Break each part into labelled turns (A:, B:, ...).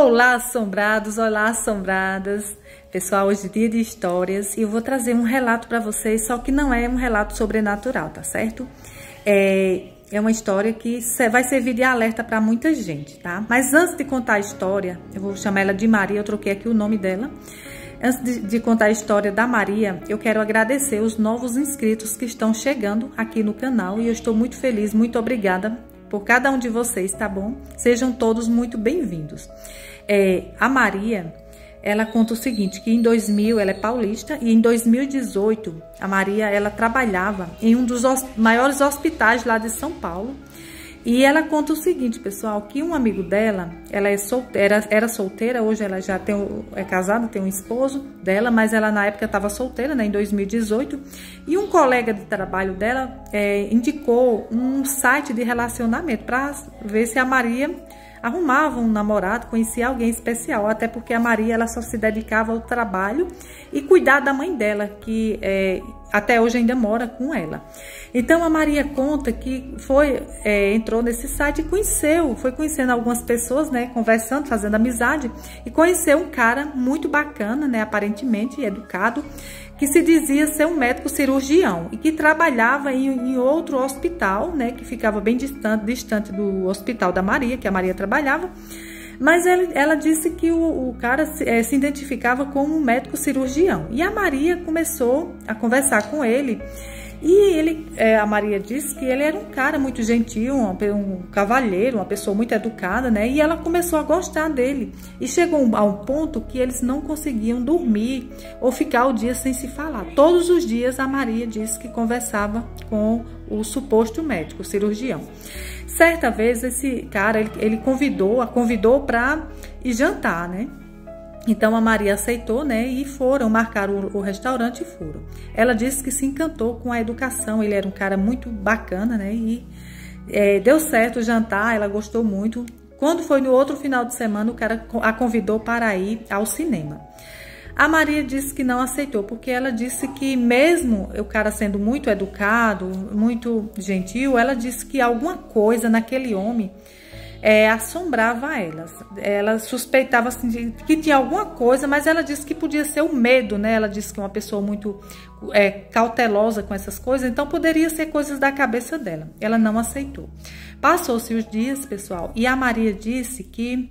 A: Olá, assombrados, olá, assombradas. Pessoal, hoje é dia de histórias e eu vou trazer um relato para vocês, só que não é um relato sobrenatural, tá certo? É uma história que vai servir de alerta para muita gente, tá? Mas antes de contar a história, eu vou chamar ela de Maria, eu troquei aqui o nome dela. Antes de contar a história da Maria, eu quero agradecer os novos inscritos que estão chegando aqui no canal e eu estou muito feliz, muito obrigada por cada um de vocês, tá bom? Sejam todos muito bem-vindos. A Maria, ela conta o seguinte, que em 2000, ela é paulista, e em 2018, a Maria, ela trabalhava em um dos maiores hospitais lá de São Paulo, e ela conta o seguinte, pessoal, que um amigo dela, ela era solteira, hoje ela já é casada, tem um esposo dela, mas ela na época estava solteira, né, em 2018, e um colega de trabalho dela indicou um site de relacionamento para ver se a Maria arrumava um namorado, conhecia alguém especial, até porque a Maria ela só se dedicava ao trabalho e cuidar da mãe dela, que até hoje ainda mora com ela. Então a Maria conta que entrou nesse site e foi conhecendo algumas pessoas, né, conversando, fazendo amizade, e conheceu um cara muito bacana, né, aparentemente educado, que se dizia ser um médico cirurgião e que trabalhava em outro hospital, né, que ficava bem distante do hospital da Maria, que a Maria trabalhava, mas ela disse que o cara se identificava como um médico cirurgião. E a Maria começou a conversar com ele e a Maria disse que ele era um cara muito gentil, um cavalheiro, uma pessoa muito educada, né? E ela começou a gostar dele. E chegou a um ponto que eles não conseguiam dormir ou ficar o dia sem se falar. Todos os dias a Maria disse que conversava com o suposto médico cirurgião. Certa vez esse cara, ele a convidou para ir jantar, né? Então a Maria aceitou, né, e marcaram o restaurante e foram. Ela disse que se encantou com a educação, ele era um cara muito bacana, né, e deu certo o jantar, ela gostou muito. Quando foi no outro final de semana, o cara a convidou para ir ao cinema. A Maria disse que não aceitou, porque ela disse que mesmo o cara sendo muito educado, muito gentil, ela disse que alguma coisa naquele homem assombrava ela. Ela suspeitava assim, que tinha alguma coisa, mas ela disse que podia ser o medo, né? Ela disse que é uma pessoa muito cautelosa com essas coisas, então poderia ser coisas da cabeça dela. Ela não aceitou. Passou-se os dias, pessoal, e a Maria disse que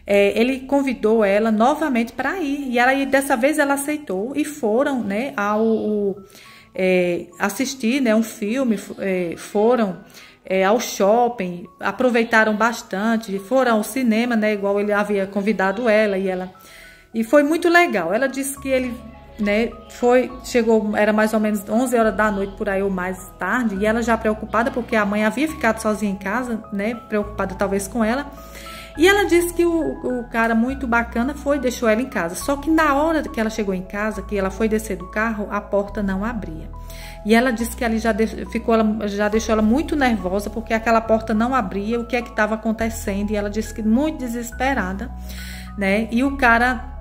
A: ele convidou ela novamente para ir, e dessa vez ela aceitou e foram, né, assistir, né, um filme, foram ao shopping, aproveitaram bastante, foram ao cinema, né, igual ele havia convidado ela, e foi muito legal. Ela disse que ele, né, chegou, era mais ou menos 11 horas da noite, por aí, ou mais tarde, e ela já preocupada, porque a mãe havia ficado sozinha em casa, né, preocupada talvez com ela, e ela disse que o cara muito bacana deixou ela em casa. Só que na hora que ela chegou em casa, que ela foi descer do carro, a porta não abria. E ela disse que ali já deixou ela muito nervosa, porque aquela porta não abria, o que é que estava acontecendo. E ela disse que muito desesperada, né? E o cara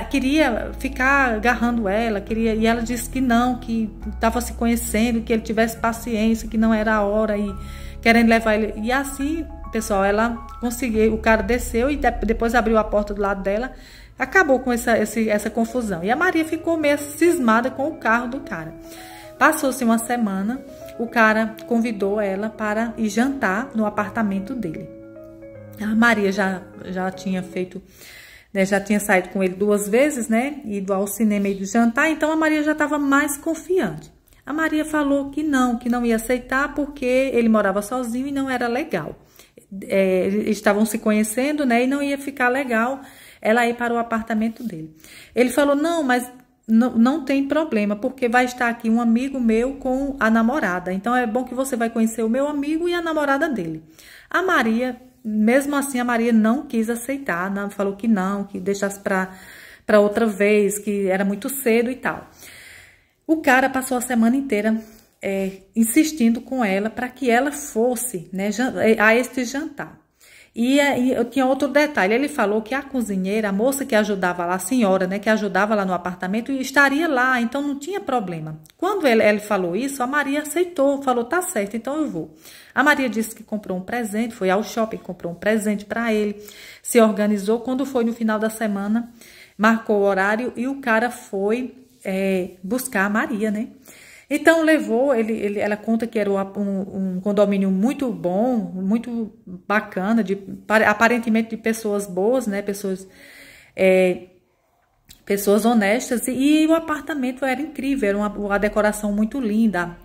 A: queria ficar agarrando ela, e ela disse que não, que estava se conhecendo, que ele tivesse paciência, que não era a hora, e querendo levar ele. E assim, pessoal, ela conseguiu, o cara desceu e depois abriu a porta do lado dela, acabou com essa confusão. E a Maria ficou meio cismada com o carro do cara. Passou-se uma semana, o cara convidou ela para ir jantar no apartamento dele. A Maria já tinha feito, né, já tinha saído com ele 2 vezes, né, ido ao cinema e ido jantar, então a Maria já estava mais confiante. A Maria falou que não ia aceitar porque ele morava sozinho e não era legal. Estavam se conhecendo, né, e não ia ficar legal ela ir para o apartamento dele. Ele falou, não, mas não tem problema, porque vai estar aqui um amigo meu com a namorada, então é bom que você vai conhecer o meu amigo e a namorada dele. A Maria, mesmo assim, a Maria não quis aceitar, falou que não, que deixasse para outra vez, que era muito cedo e tal. O cara passou a semana inteira insistindo com ela para que ela fosse, né, a este jantar. E eu tinha outro detalhe, ele falou que a cozinheira, a moça que ajudava lá, a senhora, né, que ajudava lá no apartamento, estaria lá, então não tinha problema. Quando ele falou isso, a Maria aceitou, falou, tá certo, então eu vou. A Maria disse que comprou um presente, foi ao shopping, comprou um presente para ele, se organizou. Quando foi no final da semana, marcou o horário e o cara foi buscar a Maria, né? Então, levou, ela conta que era um condomínio muito bom, muito bacana, aparentemente de pessoas boas, né? Pessoas honestas. E o apartamento era incrível, era uma decoração muito linda.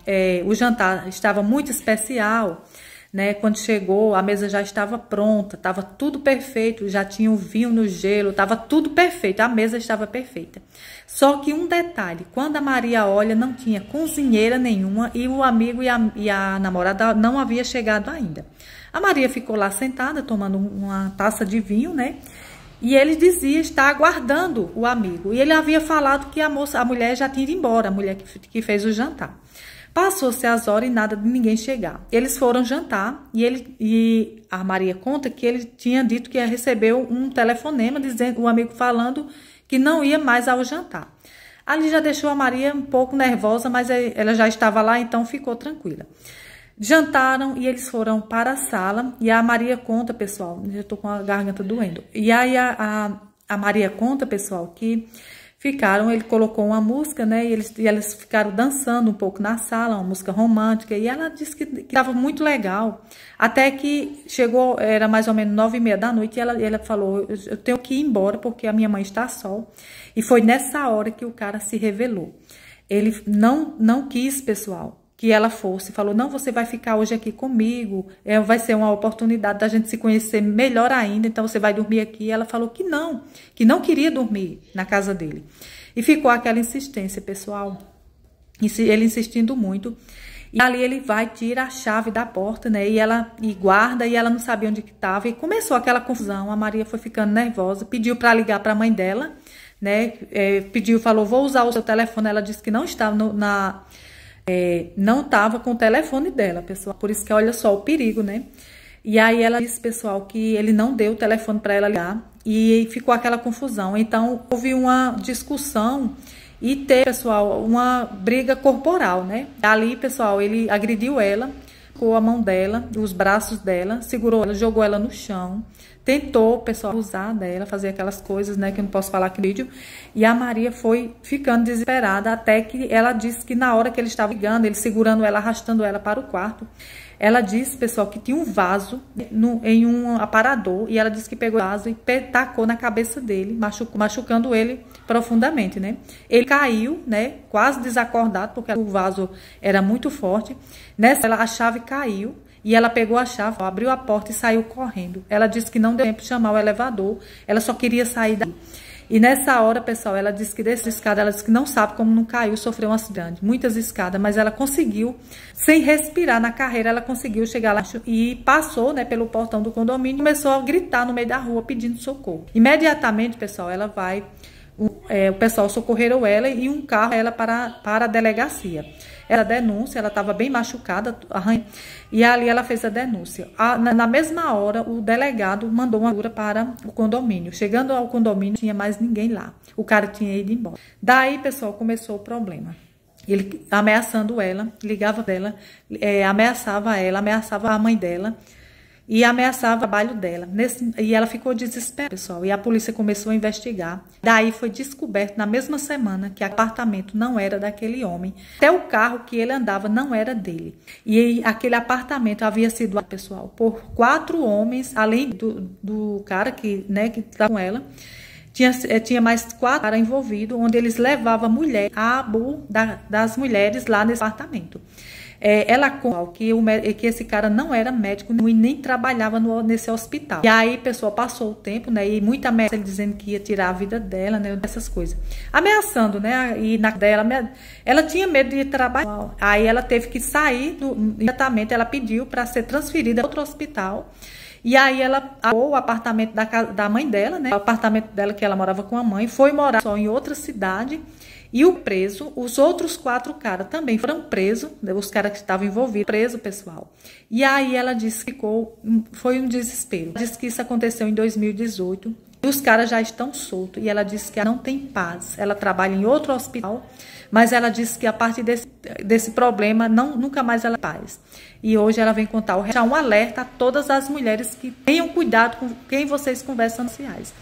A: O jantar estava muito especial, né? Quando chegou, a mesa já estava pronta, estava tudo perfeito, já tinha o vinho no gelo, estava tudo perfeito, a mesa estava perfeita. Só que um detalhe, quando a Maria olha, não tinha cozinheira nenhuma e o amigo e a namorada não havia chegado ainda. A Maria ficou lá sentada, tomando uma taça de vinho, né? E ele dizia estar aguardando o amigo. E ele havia falado que a mulher já tinha ido embora, a mulher que fez o jantar. Passou-se as horas e nada de ninguém chegar. Eles foram jantar e a Maria conta que ele tinha dito que recebeu um telefonema dizendo, o amigo falando que não ia mais ao jantar. Ali já deixou a Maria um pouco nervosa, mas ela já estava lá, então ficou tranquila. Jantaram e eles foram para a sala e a Maria conta, pessoal, eu tô com a garganta doendo. E aí a Maria conta, pessoal, que ele colocou uma música, né, e eles ficaram dançando um pouco na sala, uma música romântica, e ela disse que estava muito legal, até que chegou, era mais ou menos 9h30 da noite, e ela falou, eu tenho que ir embora, porque a minha mãe está sol, e foi nessa hora que o cara se revelou. Ele não quis, pessoal, que ela fosse, falou, não, você vai ficar hoje aqui comigo, vai ser uma oportunidade da gente se conhecer melhor ainda, então você vai dormir aqui. E ela falou que não queria dormir na casa dele. E ficou aquela insistência, pessoal, ele insistindo muito. E ali ele vai, tira a chave da porta, né, e guarda, e ela não sabia onde que estava, e começou aquela confusão. A Maria foi ficando nervosa, pediu para ligar para a mãe dela, né, falou, vou usar o seu telefone. Ela disse que não estava não estava com o telefone dela, pessoal. Por isso que olha só o perigo, né? E aí ela disse, pessoal, que ele não deu o telefone para ela ligar e ficou aquela confusão. Então houve uma discussão e teve, pessoal, uma briga corporal, né? Ali, pessoal, ele agrediu ela com a mão dela, os braços dela, segurou ela, jogou ela no chão. Tentou, pessoal, abusar dela, fazer aquelas coisas, né, que eu não posso falar aqui no vídeo. E a Maria foi ficando desesperada, até que ela disse que na hora que ele estava ligando, ele segurando ela, arrastando ela para o quarto, ela disse, pessoal, que tinha um vaso em um aparador, e ela disse que pegou o vaso e tacou na cabeça dele, machucando ele profundamente, né? Ele caiu, né, quase desacordado, porque o vaso era muito forte. Nessa, a chave caiu. E ela pegou a chave, abriu a porta e saiu correndo. Ela disse que não deu tempo de chamar o elevador, ela só queria sair daí. E nessa hora, pessoal, ela disse que dessa escada, ela disse que não sabe como não caiu, sofreu um acidente. Muitas escadas, mas ela conseguiu, sem respirar na carreira, ela conseguiu chegar lá e passou, né, pelo portão do condomínio e começou a gritar no meio da rua pedindo socorro. Imediatamente, pessoal, ela vai, o pessoal socorreu ela e um carro ela para a delegacia. Ela denúncia, ela estava bem machucada, e ali ela fez a denúncia. Na mesma hora, o delegado mandou uma viatura para o condomínio. Chegando ao condomínio, não tinha mais ninguém lá. O cara tinha ido embora. Daí, pessoal, começou o problema. Ele ameaçando ela, ligava dela, ameaçava ela, ameaçava a mãe dela e ameaçava o trabalho dela. E ela ficou desesperada, pessoal, e a polícia começou a investigar. Daí foi descoberto na mesma semana que o apartamento não era daquele homem. Até o carro que ele andava não era dele. E aquele apartamento havia sido, pessoal, por 4 homens, além do cara que estava com ela. Tinha mais 4 caras envolvidos, onde eles levavam das mulheres lá nesse apartamento. Ela conta que esse cara não era médico e nem trabalhava nesse hospital. E aí, pessoal, passou o tempo, né? E muita ameaça, ele dizendo que ia tirar a vida dela, né? Essas coisas. Ameaçando, né? E ela tinha medo de trabalhar. Aí ela teve que sair imediatamente. Ela pediu para ser transferida para outro hospital. E aí ela alugou o apartamento da mãe dela, né? O apartamento dela que ela morava com a mãe, foi morar só em outra cidade. E o preso, os outros 4 caras também foram presos, os caras que estavam envolvidos, preso, pessoal. E aí ela disse que foi um desespero. Ela disse que isso aconteceu em 2018. E os caras já estão soltos. E ela disse que ela não tem paz. Ela trabalha em outro hospital, mas ela disse que a partir desse problema, nunca mais ela tem paz. E hoje ela vem contar um alerta a todas as mulheres que tenham cuidado com quem vocês conversam sociais.